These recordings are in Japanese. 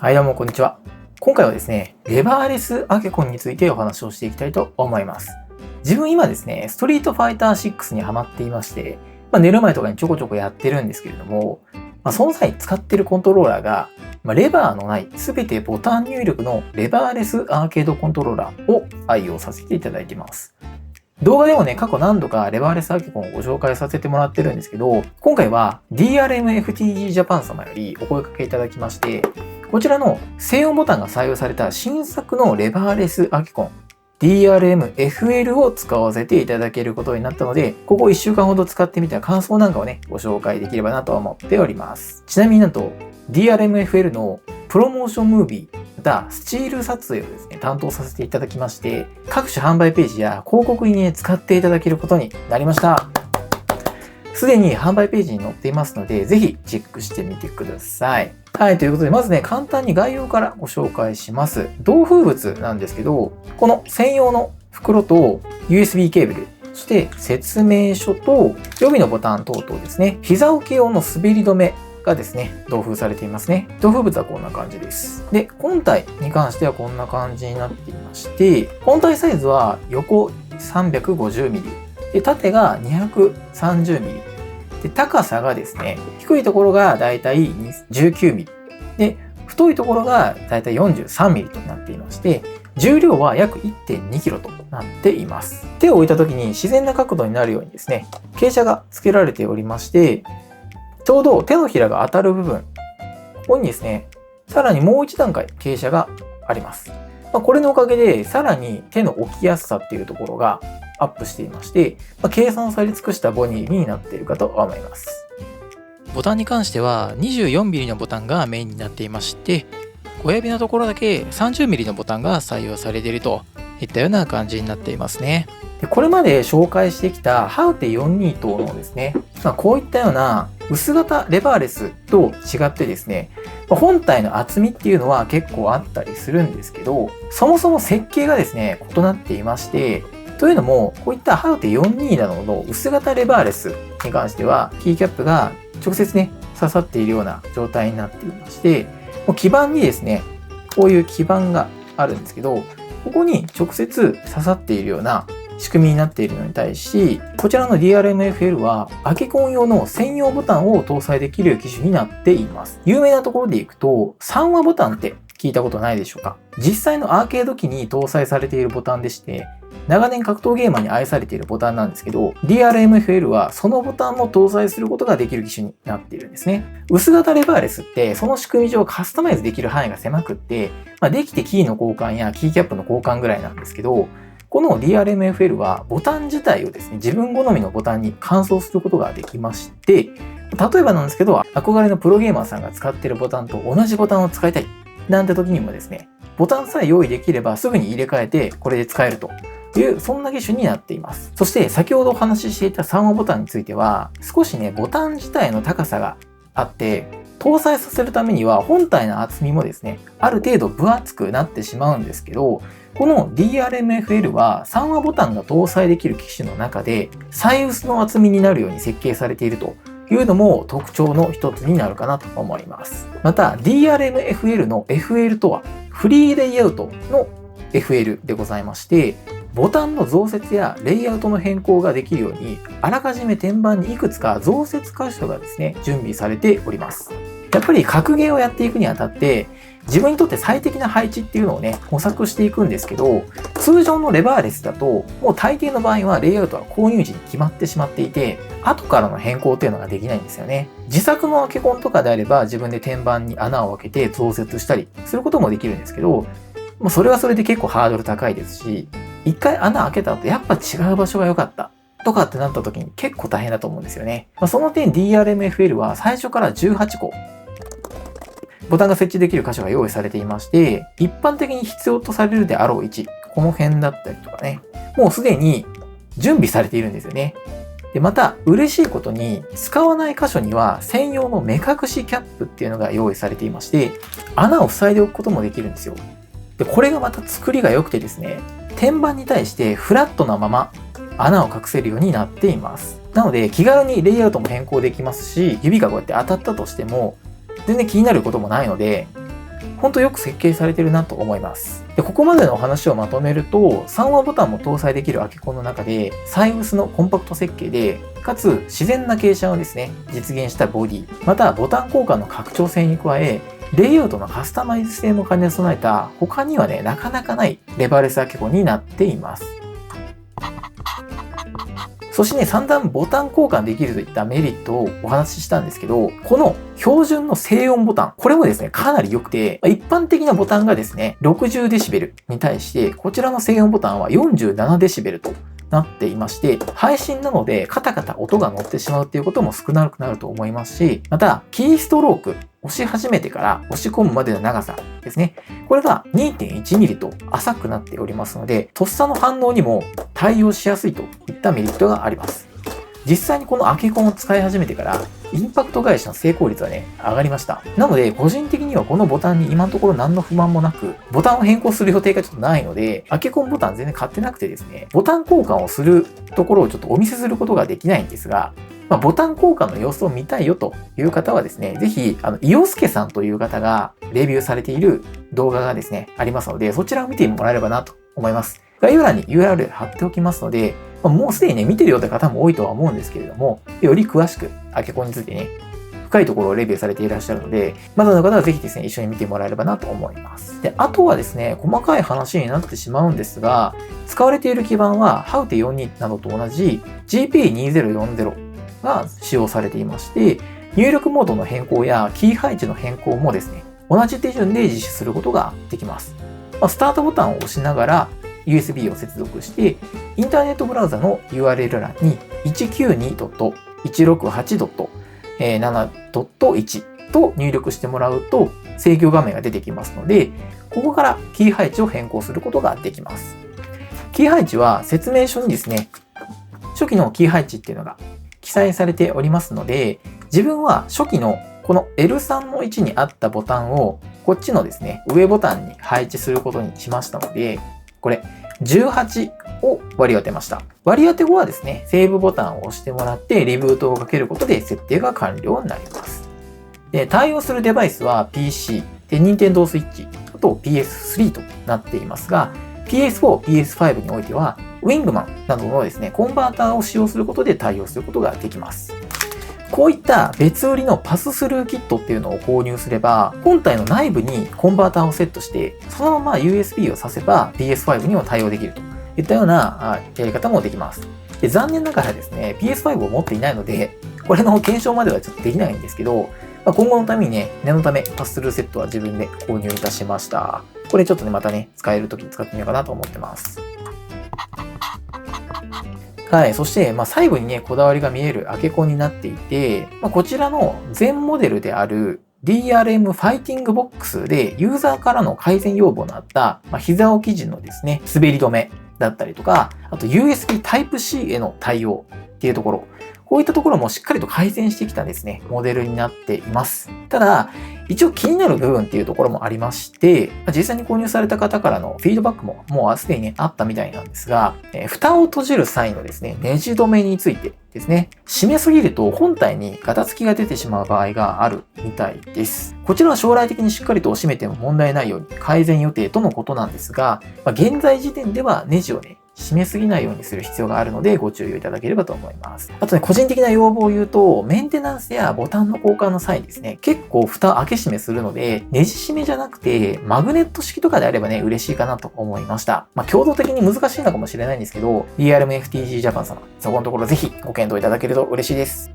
はい、どうもこんにちは。今回はですね、レバーレスアケコンについてお話をしていきたいと思います。自分今ですね、ストリートファイター6にハマっていまして、寝る前とかにちょこちょこやってるんですけれども、その際使ってるコントローラーが、レバーのない全てボタン入力のレバーレスアーケードコントローラーを愛用させていただいています。動画でもね、過去何度かレバーレスアーケコンをご紹介させてもらってるんですけど、今回は DRMFTG Japan 様よりお声掛けいただきまして、こちらの静音ボタンが採用された新作のレバーレスアーケコン DRM-FL を使わせていただけることになったので、ここ1週間ほど使ってみた感想なんかをね、ご紹介できればなと思っております。ちなみになんと DRM-FL のプロモーションムービー、またスチール撮影をですね、担当させていただきまして、各種販売ページや広告にね、使っていただけることになりました。すでに販売ページに載っていますので、ぜひチェックしてみてください。はい、ということで、まずね、簡単に概要からご紹介します。同封物なんですけど、この専用の袋と USB ケーブル、そして説明書と予備のボタン等々ですね、膝置き用の滑り止めがですね、同封されていますね。同封物はこんな感じです。で、本体に関してはこんな感じになっていまして、本体サイズは横 350mm、で縦が 230mm、で高さがですね、低いところがだいたい 19mm、で太いところがだいたい 43mm となっていまして、重量は約 1.2kg となっています。手を置いた時に自然な角度になるようにですね、傾斜が付けられておりまして、ちょうど手のひらが当たる部分、ここにですね、さらにもう一段階傾斜があります。これのおかげで、さらに手の置きやすさっていうところがアップしていまして、計算され尽くしたボディになっているかと思います。ボタンに関しては 24mm のボタンがメインになっていまして、親指のところだけ 30mm のボタンが採用されているといったような感じになっていますね。でこれまで紹介してきたハウテ42等のですね、こういったような薄型レバーレスと違ってですね、本体の厚みっていうのは結構あったりするんですけど、そもそも設計がですね、異なっていまして、というのも、こういったハウテ42などの薄型レバーレスに関しては、キーキャップが直接ね、刺さっているような状態になっていまして、基板にですね、こういう基板があるんですけど、ここに直接刺さっているような仕組みになっているのに対し、こちらの DRMFL はアケコン用の専用ボタンを搭載できる機種になっています。有名なところでいくと、3話ボタンって聞いたことないでしょうか？実際のアーケード機に搭載されているボタンでして、長年格闘ゲーマーに愛されているボタンなんですけど、DRMFL はそのボタンも搭載することができる機種になっているんですね。薄型レバーレスってその仕組み上カスタマイズできる範囲が狭くって、できてキーの交換やキーキャップの交換ぐらいなんですけど、この DRMFL はボタン自体をですね、自分好みのボタンに換装することができまして、例えばなんですけど、憧れのプロゲーマーさんが使っているボタンと同じボタンを使いたいなんて時にもですね、ボタンさえ用意できればすぐに入れ替えてこれで使えるという、そんな機種になっています。そして先ほどお話ししていた3話ボタンについては、少しね、ボタン自体の高さがあって、搭載させるためには本体の厚みもですね、ある程度分厚くなってしまうんですけど、この DRMFL は3話ボタンが搭載できる機種の中で最薄の厚みになるように設計されているというのも特徴の一つになるかなと思います。また DRMFL の FL とはフリーレイアウトの FL でございまして、ボタンの増設やレイアウトの変更ができるように、あらかじめ天板にいくつか増設箇所がですね、準備されております。やっぱり格ゲーをやっていくにあたって、自分にとって最適な配置っていうのをね、模索していくんですけど、通常のレバーレスだと、もう大抵の場合はレイアウトは購入時に決まってしまっていて、後からの変更っていうのができないんですよね。自作のアケコンとかであれば、自分で天板に穴を開けて増設したりすることもできるんですけど、もうそれはそれで結構ハードル高いですし、一回穴開けた後やっぱ違う場所が良かったとかってなった時に結構大変だと思うんですよね。その点 DRMFL は最初から18個ボタンが設置できる箇所が用意されていまして、一般的に必要とされるであろう位置、この辺だったりとかね、もうすでに準備されているんですよね。で、また嬉しいことに使わない箇所には専用の目隠しキャップっていうのが用意されていまして、穴を塞いでおくこともできるんですよ。で、これがまた作りが良くてですね、天板に対してフラットなまま穴を隠せるようになっています。なので気軽にレイアウトも変更できますし、指がこうやって当たったとしても全然気になることもないので、ほんとよく設計されてるなと思います。で、ここまでのお話をまとめると、3話ボタンも搭載できるアケコンの中で、最薄のコンパクト設計で、かつ自然な傾斜をですね、実現したボディ、またボタン交換の拡張性に加え、レイアウトのカスタマイズ性も兼ね備えた、他にはね、なかなかないレバーレスアケコンになっています。そしてね、散々ボタン交換できるといったメリットをお話ししたんですけど、この標準の静音ボタン、これもですね、かなり良くて、一般的なボタンがですね、60デシベルに対して、こちらの静音ボタンは47デシベルとなっていまして、配信なのでカタカタ音が乗ってしまうっていうことも少なくなると思いますし、また、キーストローク、押し始めてから押し込むまでの長さですね。これが 2.1 ミリと浅くなっておりますので、とっさの反応にも対応しやすいといったメリットがあります。実際にこのアケコンを使い始めてから、インパクト返しの成功率はね、上がりました。なので、個人的にはこのボタンに今のところ何の不満もなく、ボタンを変更する予定がちょっとないので、アケコンボタン全然買ってなくてですね、ボタン交換をするところをちょっとお見せすることができないんですが、ボタン交換の様子を見たいよという方はですね、ぜひ、イオスケさんという方がレビューされている動画がですね、ありますので、そちらを見てもらえればなと思います。概要欄に URL 貼っておきますので、もうすでにね、見てるよって方も多いとは思うんですけれども、より詳しくアケコンについてね、深いところをレビューされていらっしゃるので、まだの方はぜひですね、一緒に見てもらえればなと思います。で、あとはですね、細かい話になってしまうんですが、使われている基板は HAUTE42 などと同じ GP2040が使用されていまして、入力モードの変更やキー配置の変更もですね、同じ手順で実施することができます。スタートボタンを押しながら USB を接続して、インターネットブラウザの URL 欄に 192.168.7.1 と入力してもらうと制御画面が出てきますので、ここからキー配置を変更することができます。キー配置は説明書にですね、初期のキー配置っていうのが記載されておりますので、自分は初期のこの L3 の位置にあったボタンをこっちのですね、上ボタンに配置することにしましたので、これ18を割り当てました。割り当て後はですね、セーブボタンを押してもらってリブートをかけることで設定が完了になります。で、対応するデバイスは PC、で、Nintendo Switch、あと PS3 となっていますが、PS4、PS5 においては、Wingman などのですね、コンバーターを使用することで対応することができます。こういった別売りのパススルーキットっていうのを購入すれば、本体の内部にコンバーターをセットして、そのまま USB を挿せば PS5 にも対応できるといったようなやり方もできます。で、残念ながらですね、PS5 を持っていないので、これの検証まではちょっとできないんですけど、今後のためにね、念のためパススルーセットは自分で購入いたしました。これちょっとね、またね、使えるときに使ってみようかなと思ってます。はい。そして、最後にね、こだわりが見えるアケコンになっていて、こちらの前モデルである DRM ファイティングボックスでユーザーからの改善要望のあった、膝置き時のですね、滑り止めだったりとか、あと USB Type-C への対応っていうところ、こういったところもしっかりと改善してきたですね、モデルになっています。ただ、一応気になる部分っていうところもありまして、実際に購入された方からのフィードバックももうすでにね、あったみたいなんですが、蓋を閉じる際のですね、ネジ止めについてですね、締めすぎると本体にガタつきが出てしまう場合があるみたいです。こちらは将来的にしっかりと締めても問題ないように改善予定とのことなんですが、現在時点ではネジをね、締めすぎないようにする必要があるのでご注意をいただければと思います。あとね、個人的な要望を言うと、メンテナンスやボタンの交換の際にですね、結構蓋開け閉めするので、ネジ締めじゃなくて、マグネット式とかであればね、嬉しいかなと思いました。共同的に難しいのかもしれないんですけど、DRM-FTG Japan 様、そこのところぜひご検討いただけると嬉しいです。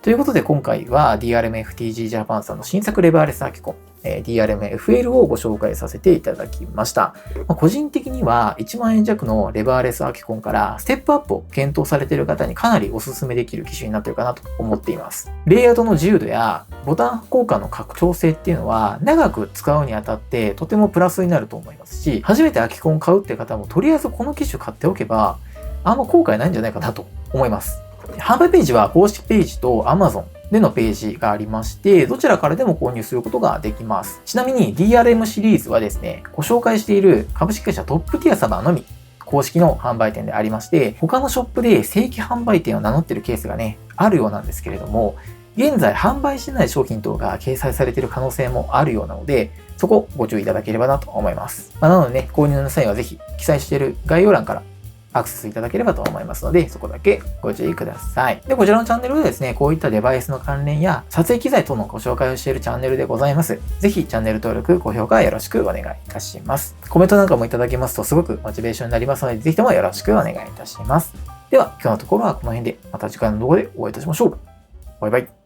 ということで今回は DRM-FTG Japan さんの新作レバーレスアケコン、DRM-FL をご紹介させていただきました。個人的には1万円弱のレバーレスアケコンからステップアップを検討されている方にかなりお勧めできる機種になっているかなと思っています。レイアウトの自由度やボタン交換の拡張性っていうのは長く使うにあたってとてもプラスになると思いますし、初めてアケコンを買うって方もとりあえずこの機種買っておけばあんま後悔ないんじゃないかなと思います。販売ページは公式ページと Amazon でのページがありまして、どちらからでも購入することができます。ちなみに DRM シリーズはですね、ご紹介している株式会社トップティア様のみ公式の販売店でありまして、他のショップで正規販売店を名乗っているケースがね、あるようなんですけれども、現在販売してない商品等が掲載されている可能性もあるようなので、そこをご注意いただければなと思います。なのでね、購入の際はぜひ記載している概要欄からアクセスいただければと思いますので、そこだけご注意ください。で、こちらのチャンネルでですね、こういったデバイスの関連や撮影機材等のご紹介をしているチャンネルでございます。ぜひチャンネル登録、高評価よろしくお願いいたします。コメントなんかもいただけますとすごくモチベーションになりますので、ぜひともよろしくお願いいたします。では、今日のところはこの辺で、また次回の動画でお会いいたしましょう。バイバイ。